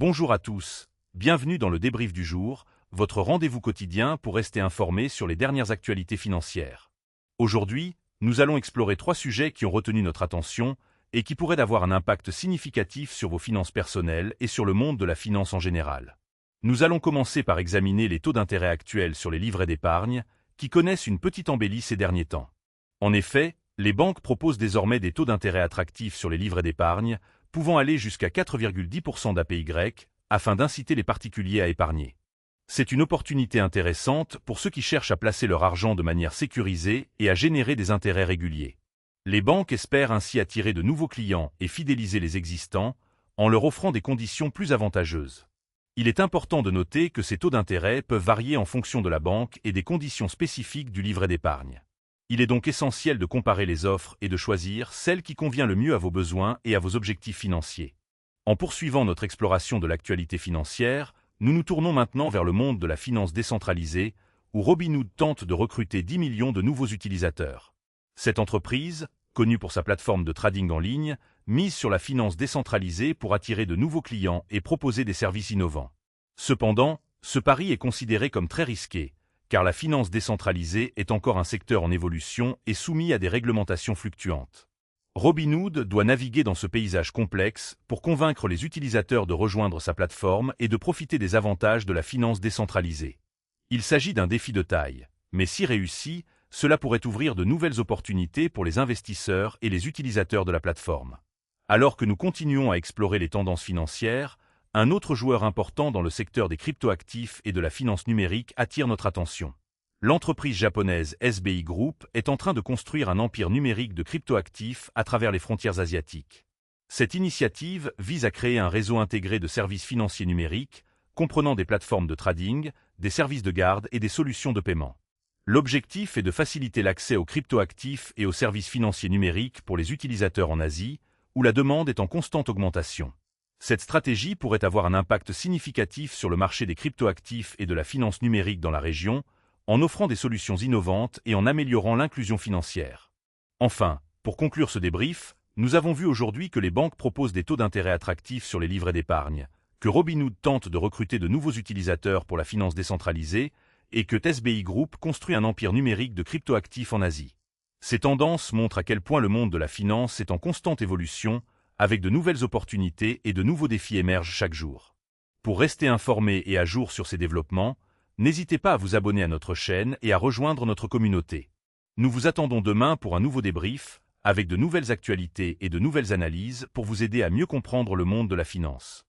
Bonjour à tous, bienvenue dans le débrief du jour, votre rendez-vous quotidien pour rester informé sur les dernières actualités financières. Aujourd'hui, nous allons explorer 3 sujets qui ont retenu notre attention et qui pourraient avoir un impact significatif sur vos finances personnelles et sur le monde de la finance en général. Nous allons commencer par examiner les taux d'intérêt actuels sur les livrets d'épargne, qui connaissent une petite embellie ces derniers temps. En effet, les banques proposent désormais des taux d'intérêt attractifs sur les livrets d'épargne, pouvant aller jusqu'à 4,10% d'APY, afin d'inciter les particuliers à épargner. C'est une opportunité intéressante pour ceux qui cherchent à placer leur argent de manière sécurisée et à générer des intérêts réguliers. Les banques espèrent ainsi attirer de nouveaux clients et fidéliser les existants, en leur offrant des conditions plus avantageuses. Il est important de noter que ces taux d'intérêt peuvent varier en fonction de la banque et des conditions spécifiques du livret d'épargne. Il est donc essentiel de comparer les offres et de choisir celle qui convient le mieux à vos besoins et à vos objectifs financiers. En poursuivant notre exploration de l'actualité financière, nous nous tournons maintenant vers le monde de la finance décentralisée, où Robinhood tente de recruter 10 millions de nouveaux utilisateurs. Cette entreprise, connue pour sa plateforme de trading en ligne, mise sur la finance décentralisée pour attirer de nouveaux clients et proposer des services innovants. Cependant, ce pari est considéré comme très risqué, car la finance décentralisée est encore un secteur en évolution et soumis à des réglementations fluctuantes. Robinhood doit naviguer dans ce paysage complexe pour convaincre les utilisateurs de rejoindre sa plateforme et de profiter des avantages de la finance décentralisée. Il s'agit d'un défi de taille, mais si réussi, cela pourrait ouvrir de nouvelles opportunités pour les investisseurs et les utilisateurs de la plateforme. Alors que nous continuons à explorer les tendances financières, un autre joueur important dans le secteur des cryptoactifs et de la finance numérique attire notre attention. L'entreprise japonaise SBI Group est en train de construire un empire numérique de cryptoactifs à travers les frontières asiatiques. Cette initiative vise à créer un réseau intégré de services financiers numériques, comprenant des plateformes de trading, des services de garde et des solutions de paiement. L'objectif est de faciliter l'accès aux cryptoactifs et aux services financiers numériques pour les utilisateurs en Asie, où la demande est en constante augmentation. Cette stratégie pourrait avoir un impact significatif sur le marché des cryptoactifs et de la finance numérique dans la région, en offrant des solutions innovantes et en améliorant l'inclusion financière. Enfin, pour conclure ce débrief, nous avons vu aujourd'hui que les banques proposent des taux d'intérêt attractifs sur les livrets d'épargne, que Robinhood tente de recruter de nouveaux utilisateurs pour la finance décentralisée et que SBI Group construit un empire numérique de cryptoactifs en Asie. Ces tendances montrent à quel point le monde de la finance est en constante évolution, avec de nouvelles opportunités et de nouveaux défis émergent chaque jour. Pour rester informé et à jour sur ces développements, n'hésitez pas à vous abonner à notre chaîne et à rejoindre notre communauté. Nous vous attendons demain pour un nouveau débrief, avec de nouvelles actualités et de nouvelles analyses pour vous aider à mieux comprendre le monde de la finance.